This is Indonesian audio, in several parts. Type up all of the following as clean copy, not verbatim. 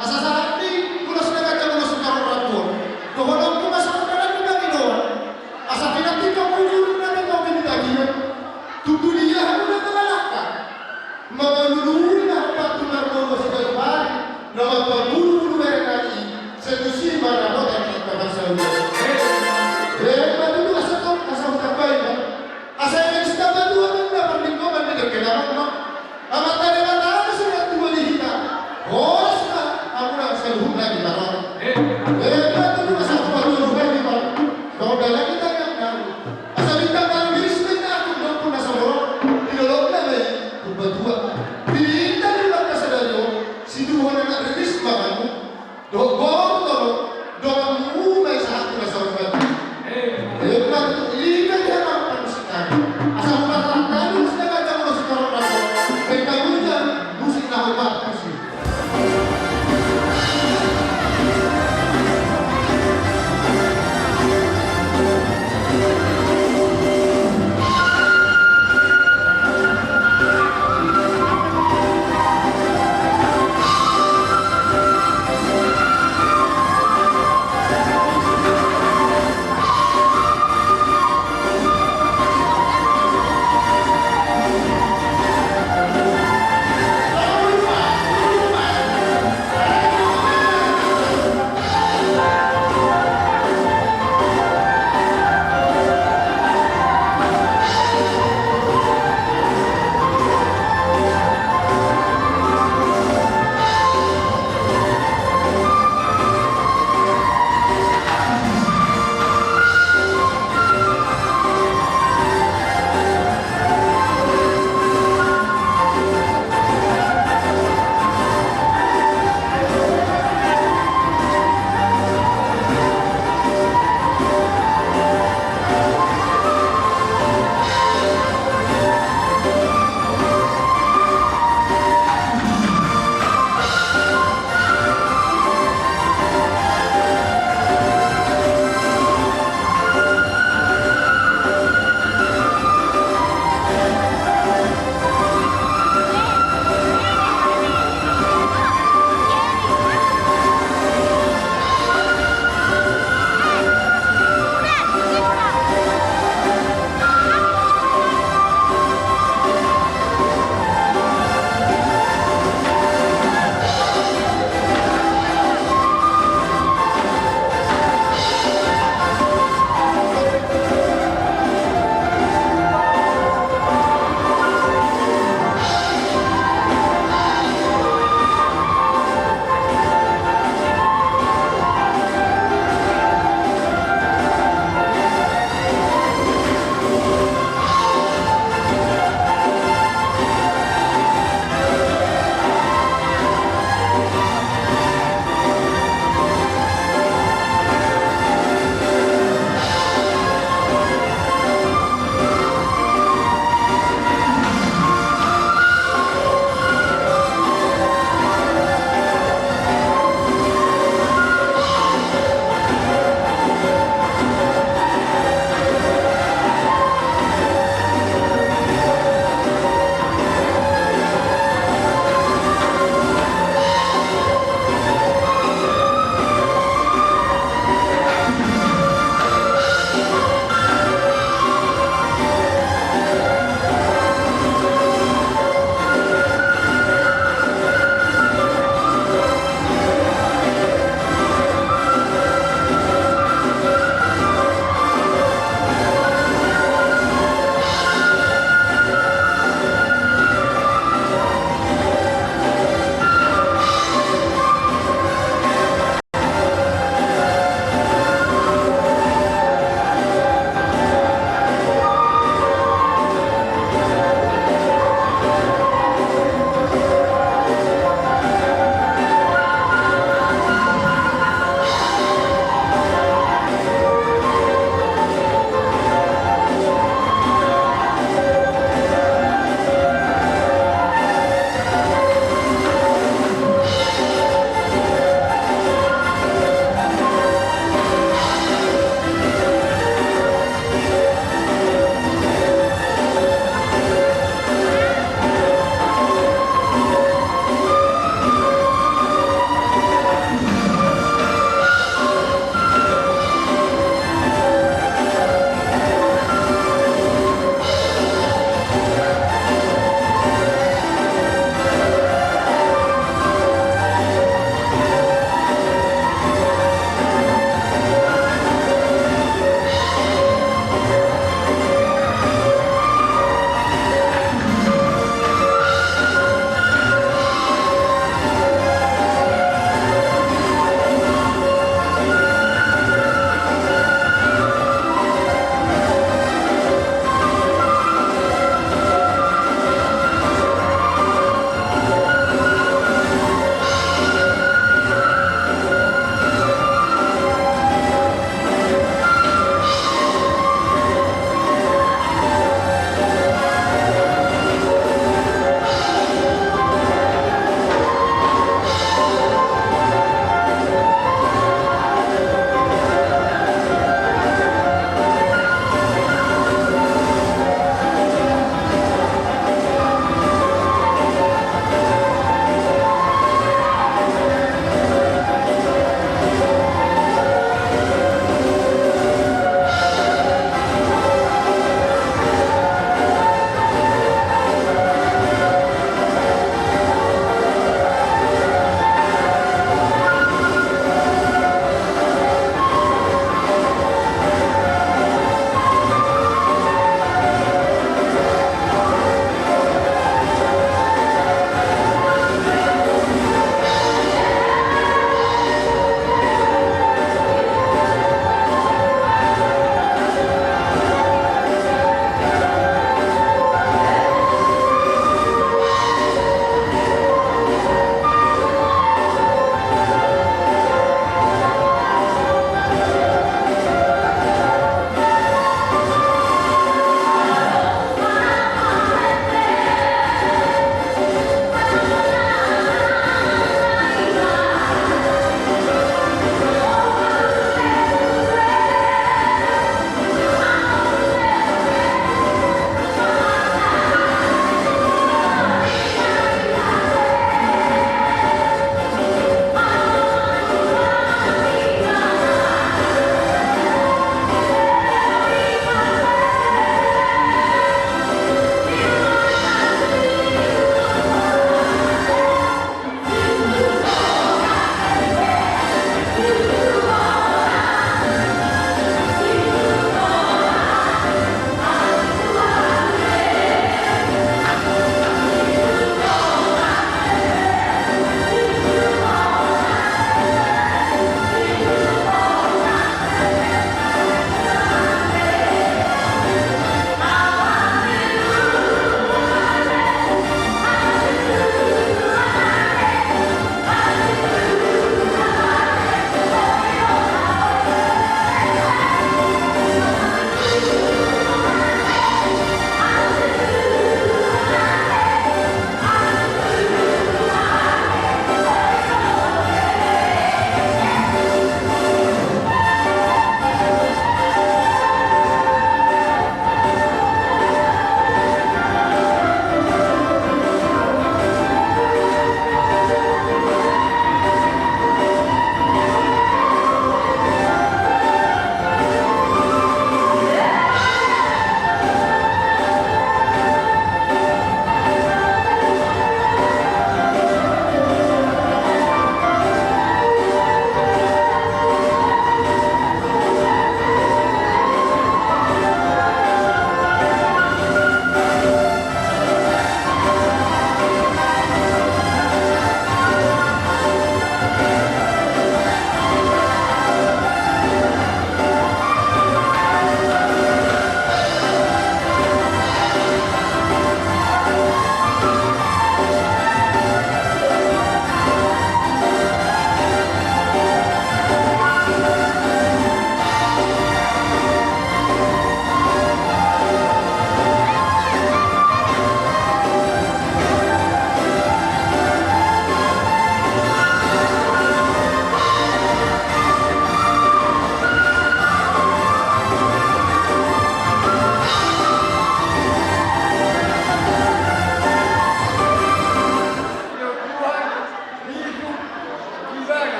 Asa sarap ni ulas na kaca ulas ng karuraton. Doholang ko masakandaran ni Panginoon. Asa pinatikaw ko yun na ikaw pinitagihan. Tutuliyahan mo na kalalaka. Mga luluhuri na patunar mo sa kalupari na magpagulong meron natin sa tusima na mo at ipagkasaw mo. Matuto asa to, asa utapay na. Asa yung istabatuan ng napamingkoman na nagkalaman mo. Amata na mataas na tuwalihita. Hos na ako na sa luhong na kita ron. Matuto asa pagulungan ni Mar. Kau dalam kita yang nalu. Asa bintang kalau birismen na ako doon po nasa moro. Tinulog na may kubadua. Pinita nila ka sa dalyo. Sinuhan na na-release ba mo? Doon to. Doon umay sa akin na sa ugat. Matuto ilikan yan ang panusikan. Asa mo matatalo sa nagagam mo sa karoon ako. May kamujan, musik na hubat musik.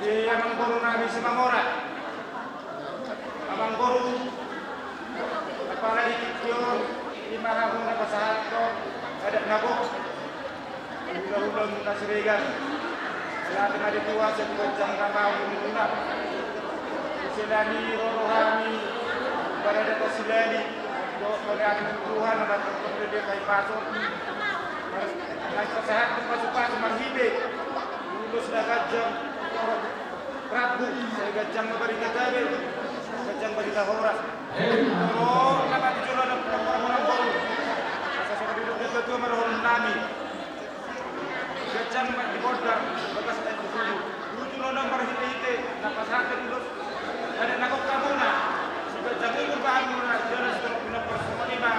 Amang guru namin si Mamora. Amang guru kepala yun, imahapon na pasahat ko, ada nabok. Ulang-ulang na sirigan. Lahat na dituwa sa tuwadyang kamaw muna. Sila ni Rorohami, pada dato sila ni Pagkain Tuhan na natutulog kay pasok. Nagpasahat ng pasok-pasok marhibig. Lulus na kadyang Prabu, saya gajang mabarita gabi, gajang barita horas. Oh, dapat dijual ng orang-orang baru. Sa duduk di betul marahon nami. Gajang dikodar, bagas tayo dulu. Dijual ng marhite-hite, napasahat ng lulus. Ada nakok kamu na. Si gajang umur bahan mo na, jelas kung pinapersama ni bang.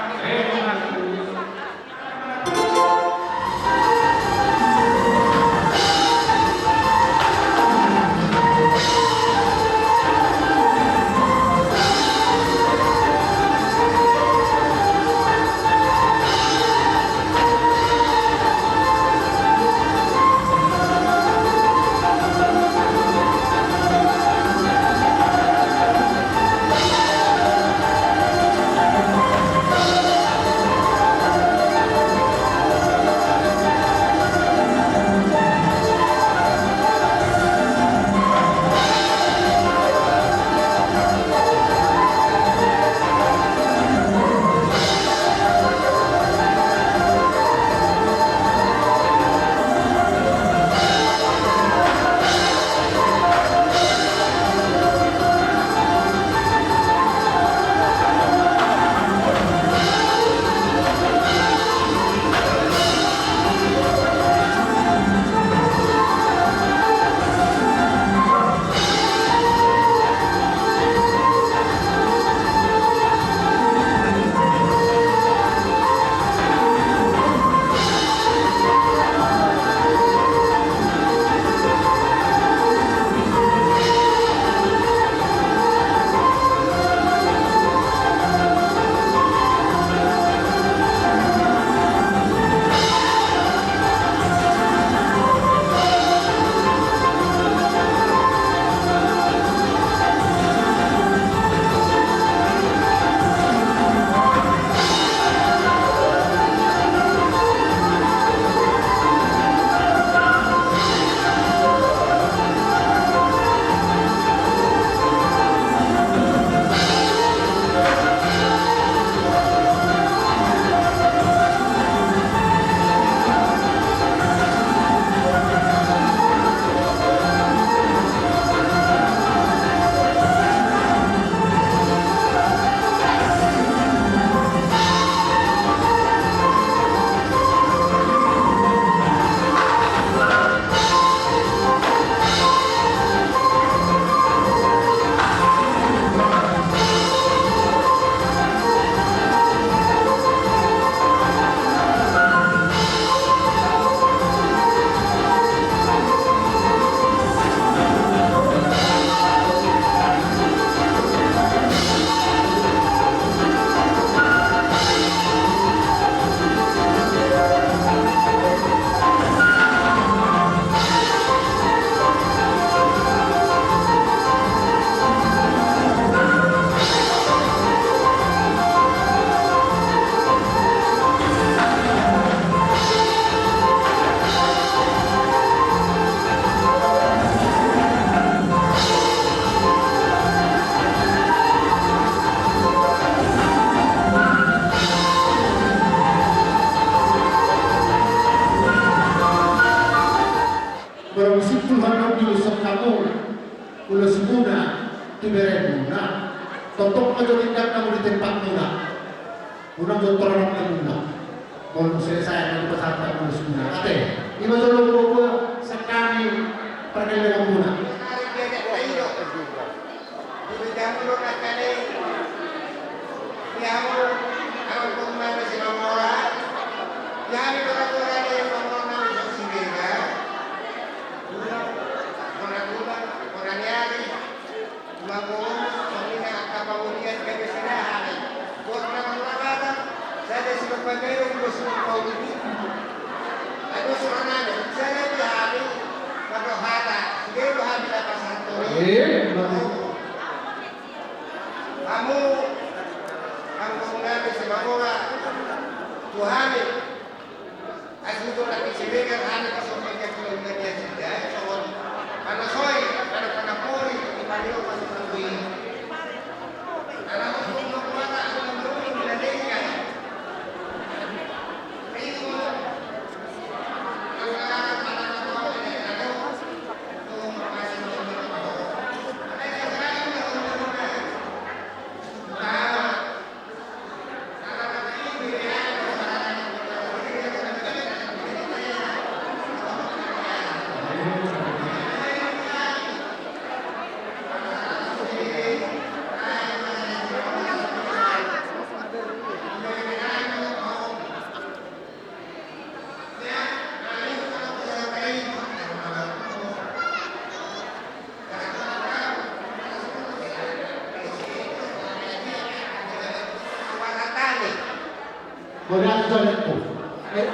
Tuhan dulu sekamu ulas muna tibere muna totok aja tindak kamu di tempat muna motor muna kalau saya pesantren ulas muna ate ima jolo bobo sekali perkenalan muna Saya berarti. Kamu mengambil sepak bola Tuhan asli lagi siregar hanya kesombongan keluarganya saja soal karena soy karena pori di Mario masih tangguh karena untuk keluar aku mendukung Indonesia itu Guardate già nel posto.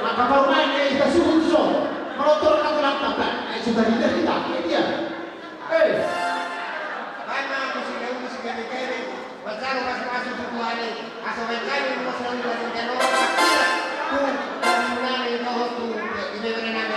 Ma ormai sta su solo. Ma non torna con la papà. C'è da ridere da che via. karena musim kami bacaru masuk tujuan asal kami musim dari tenor tu mengenai itu tu ini berenang.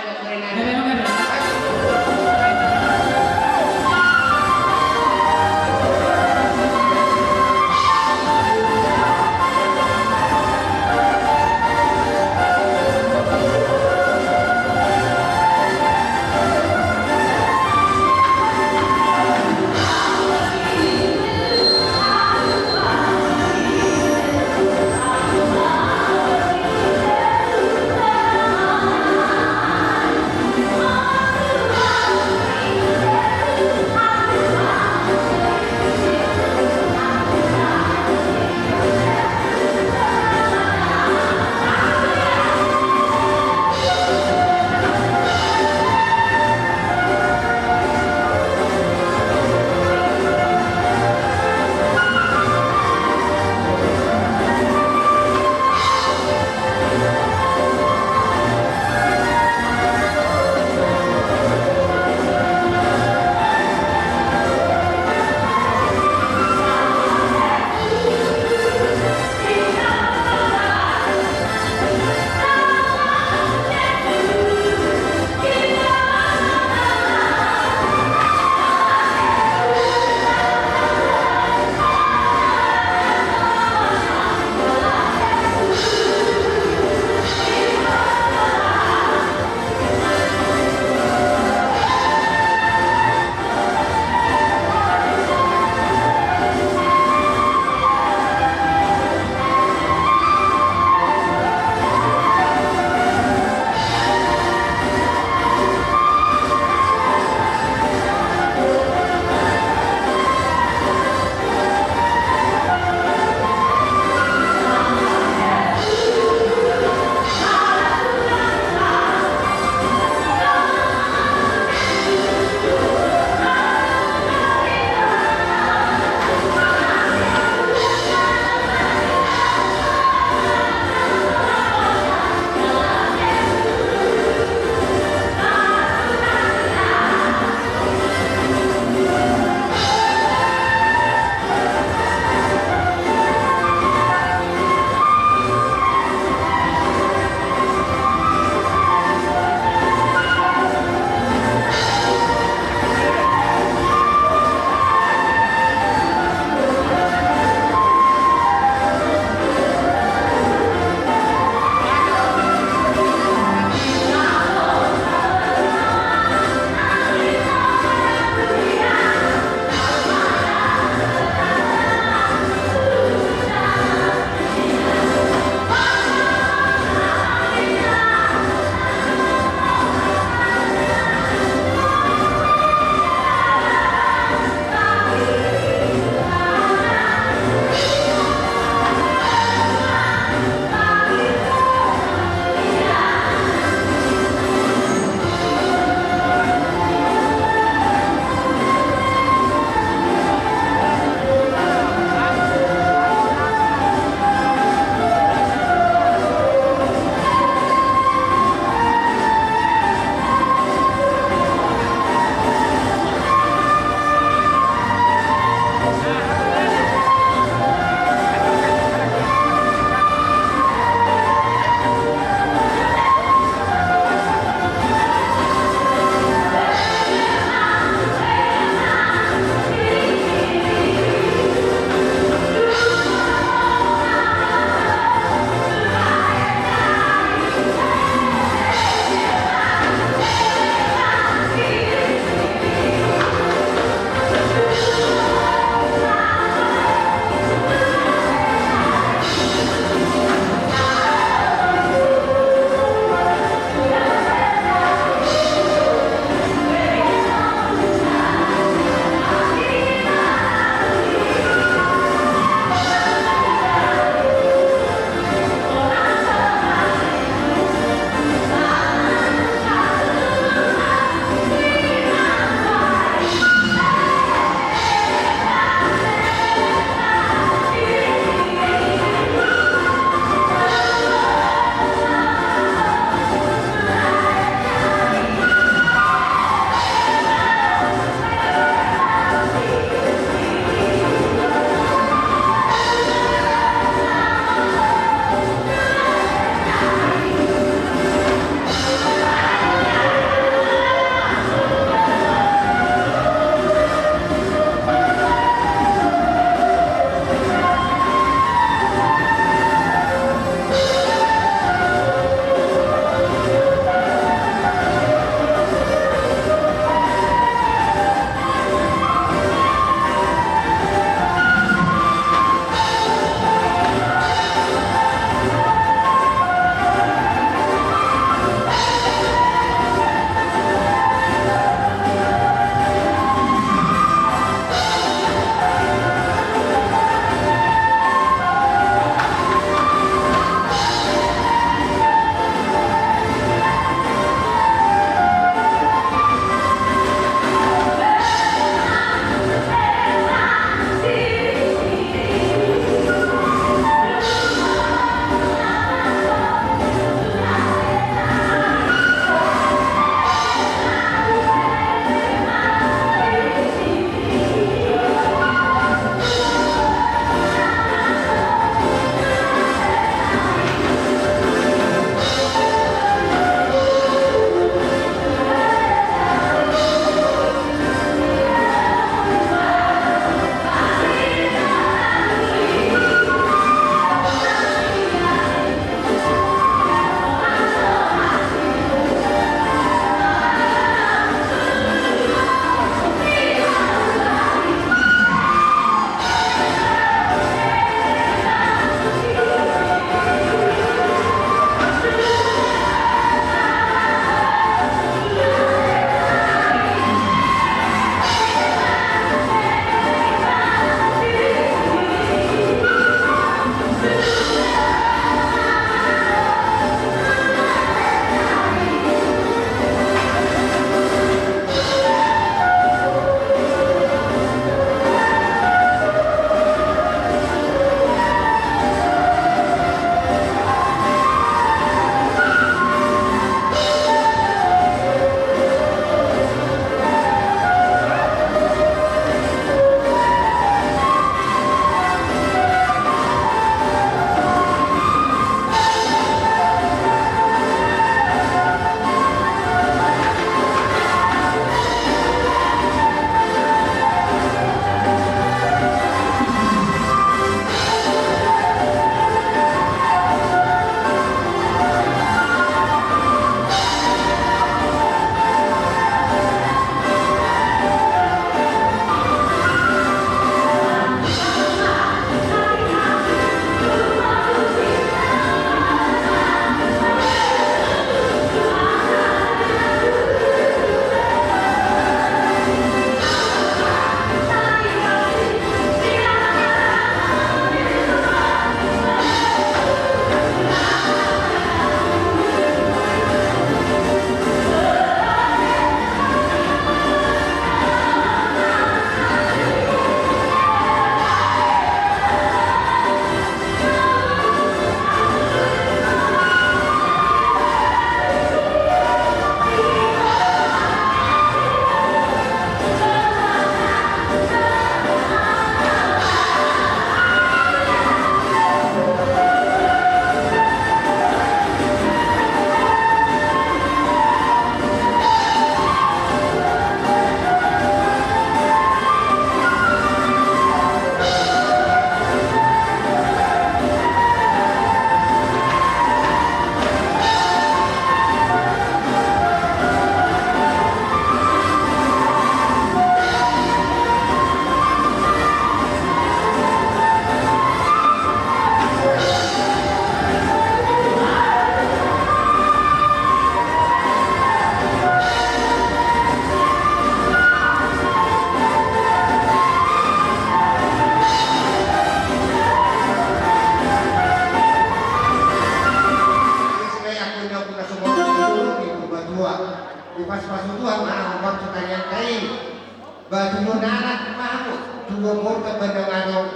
tunggu anak mahu tunggu murka bandang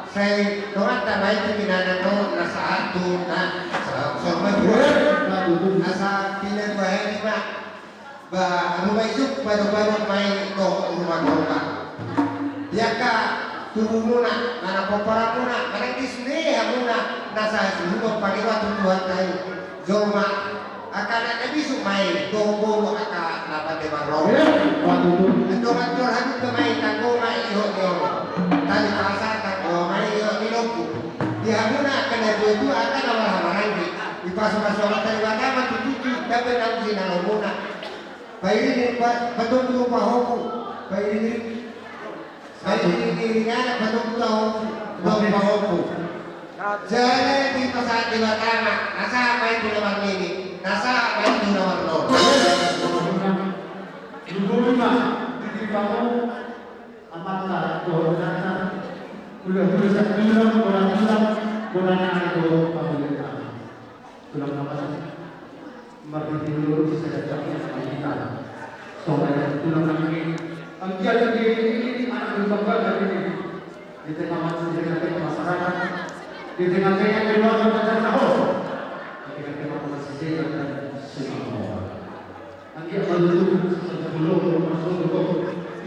saya doang tak baik pimpinan no nasa atu na sama dua nasa pinan bahay ni ba rumah itu baru-baru main to rumah dia ka tunggu muna nana popara muna karena di sini ya muna nasa suhu pagi waktu Tuhan tayo joma akan ada bisu main tunggu akan dapat demarlo ito matur hadu kemain tanggo mai iyo tali pasar tanggo mai iyo niloku dia muna kena itu akan awal-awal di pasal-pasal tali wata tutuki dapat ang sinalomuna bayi ini betul-betul pahoku bayi ini nga betul-betul pahoku jadi di pasal di wata nasa apa itu namang ini nasa apa itu namang lo Dulu di kamu apakah doa udah bulan itu pemerintah tulang apa merti dulu saya jadi kita soalnya tulang ini angkia jadi ini anak bangga dari ini di tengah masyarakat di tengah-tengah keluarga macam tahu di tengah-tengah masjid dan semua angkia baru belum masuk ke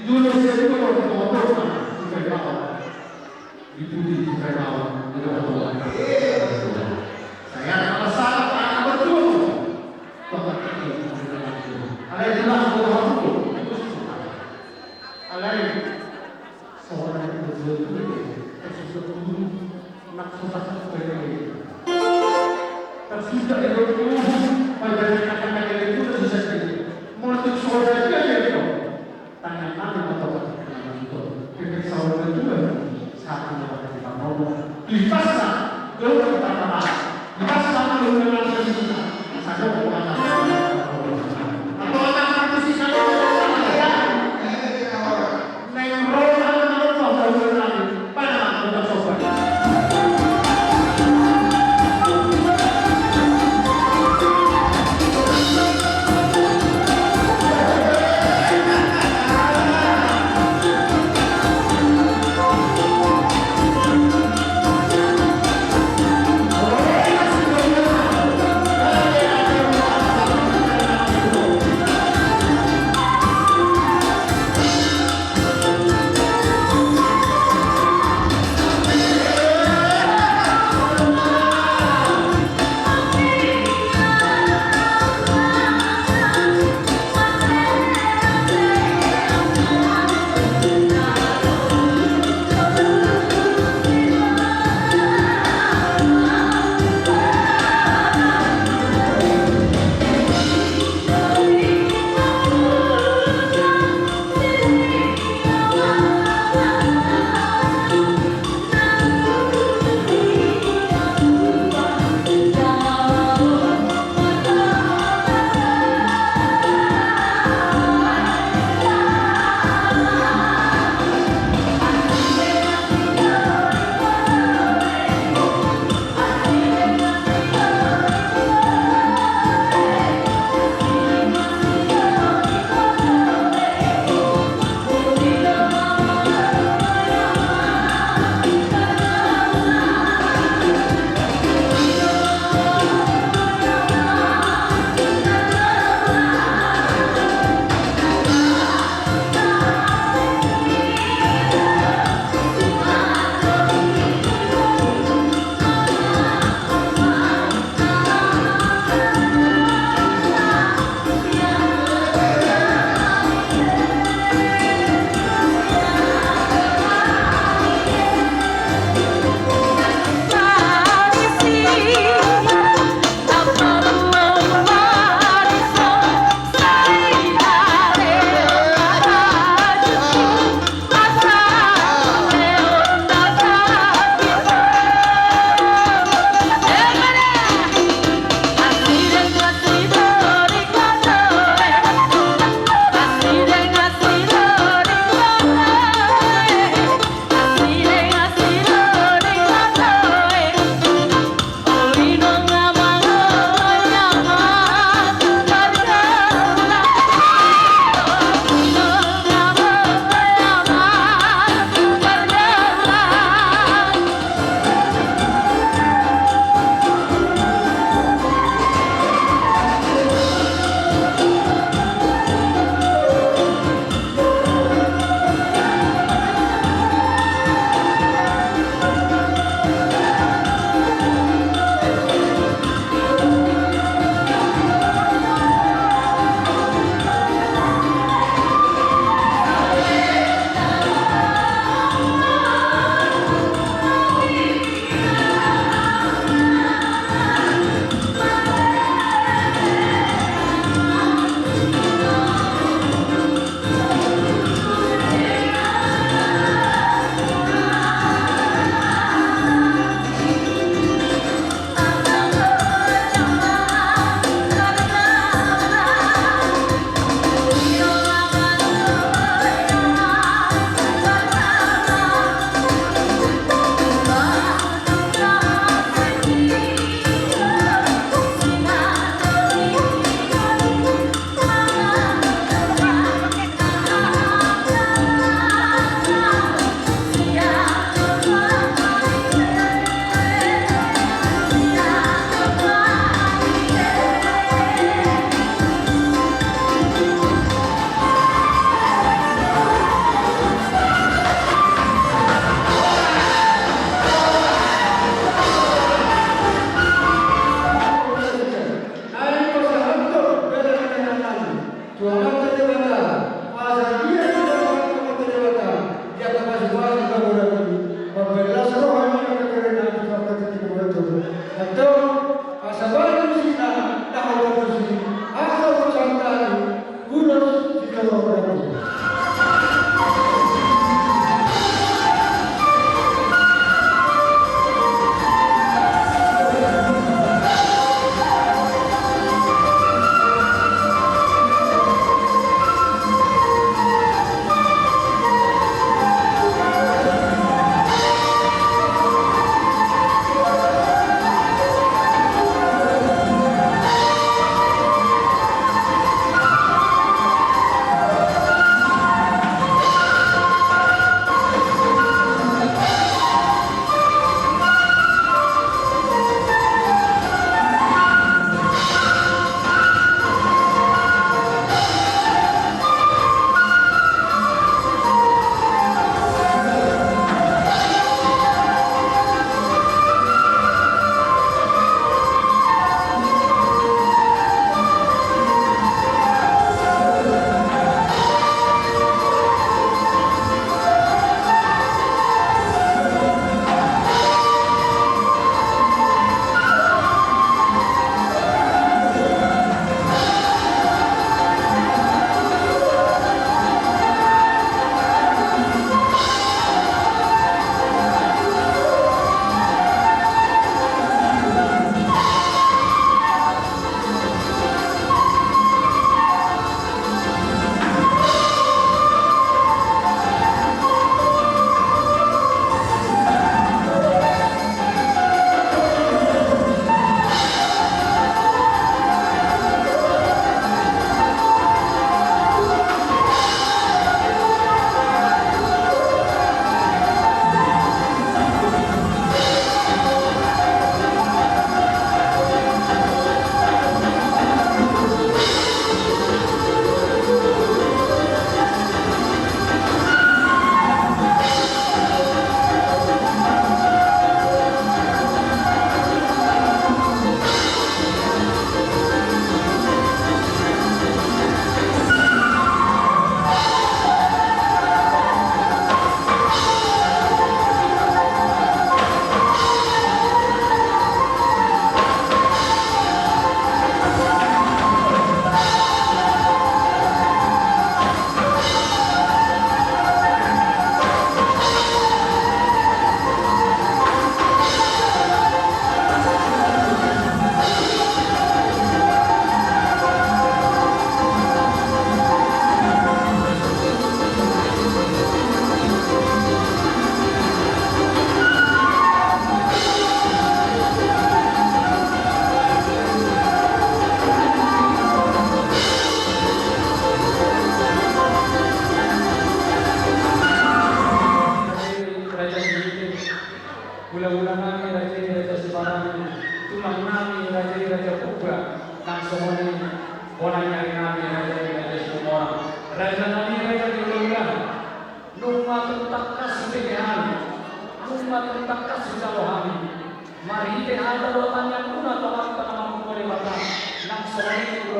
dulu saya itu kalau motor sampai bawah itu di bawah saya ada salah anak betul bapak itu ada jelas bahwa itu ada seorang yang betul-betul sesuatu nak susah sekali tersudah itu pada kata-kata itu susah sekali untuk saudara itu tangan mana atau tangan itu ketika saudara juga satu orang kita ngomong di pasar dulu kita bahas di pasar dulu kita juga satu orang atau orang posisi sana neng rola pada kita sobat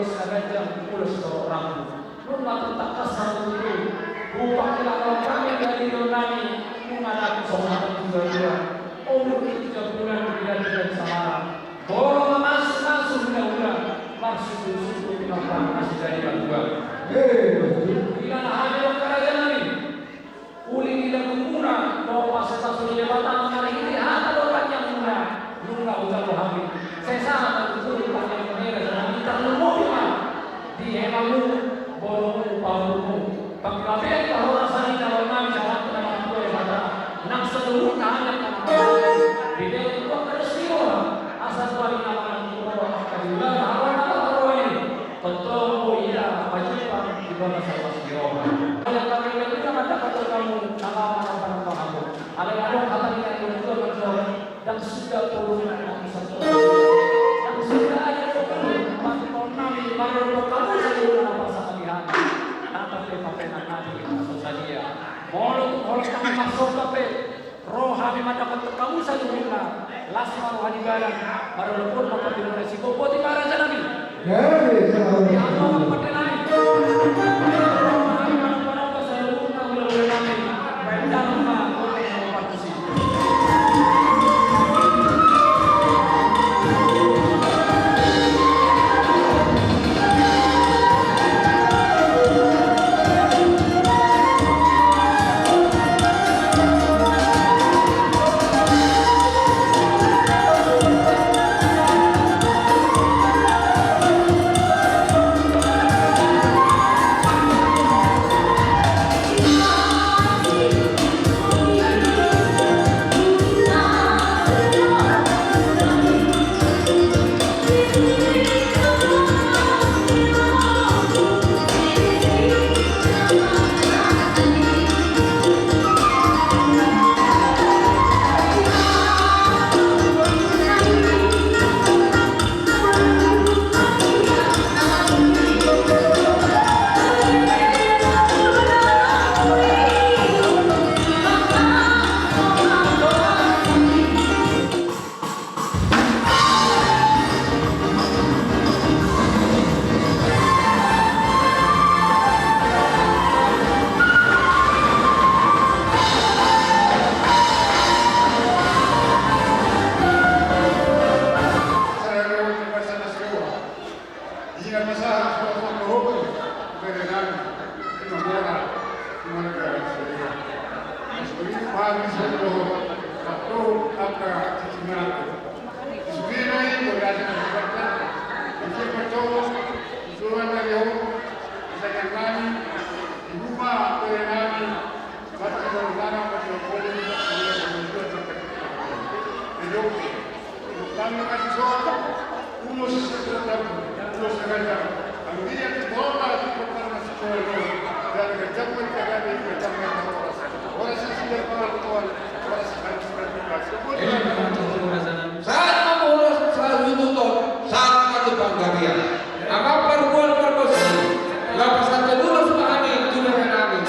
ulos agajang ulos seorang nun matutak kasar itu upah kita kami dari nami menghadapi soal juga umur 3 bulan tidak sama bolong masuk masuk pinapang masih dari bangga bila hanya kerajaan ini uli tidak mengurang bahwa sesuatu jabatan hari ini ada orang yang murah nunggu udah habis saya sangat betul yang mengira dan kita lumutlah di hemamu bolongmu paulumu pagkabi ang kahurasan ng namin sa lahat ng mga tuwa mata nang sa luhut na hanap ng mga bigay ito ang karasiyo asal pa rin ang mga tuwa ang kabilang hawa na karuhin totoo mo iya pajipang iba na sa pasiyo kaya kami hindi naman dapat kamu nakaman ang panambang ako alam-alam katalian yung ito dan sudah turun ang isang dan sudah ada turun pagkakon namin marunong kamu sa iyo na napasakalihan papenan natin sa dia. Molo kami masuk kape. Roh kami mendapat kamu sa dunia. Lasma roh hanigalan. Marulupun mapapilun resiko. Buat ibarat sa nabi. Di ano ang patenay. Roh kami mendapat sa dunia. Mula namin. Benda nama. Saat memulus selalu ditutup saat mati panggabian. Apa perbuatan perkosaan? Lapas satu dulu semua ini itu dengan kami.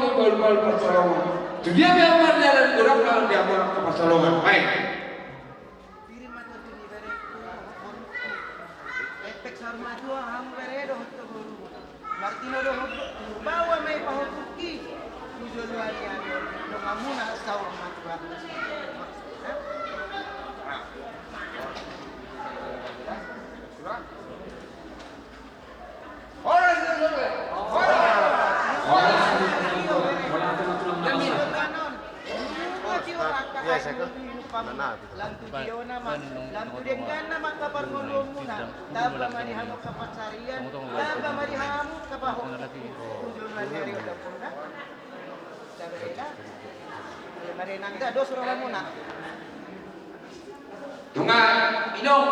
ke bal-bal pertolongan. Dia biar jalan gerak kalau dia bawa ke pertolongan. Baik. Efek sarma dua ham beredo to Martino do bawa mai pahotuki tujuan walian do ngamuna saur matua. Iya, saya ke mana? Lantu dia nama, lantu dia kan nama kabar ngomong muna. Taba mari hamu kapat sarian, taba mari hamu kapahok. Tujuan dari udah puna. Sabeda. Mari nangda dos orang muna. Tunggu, minum.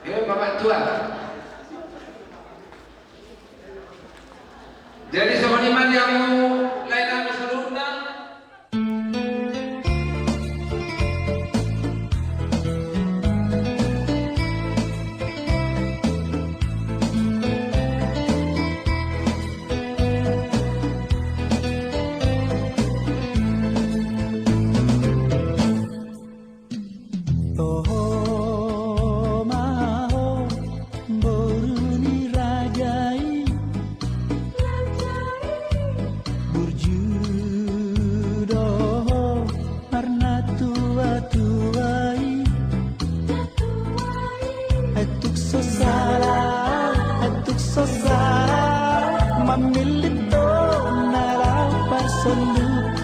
Bapak tua. Jadi seniman yang lain kami seluruhnya. Mamilito na raw pasunod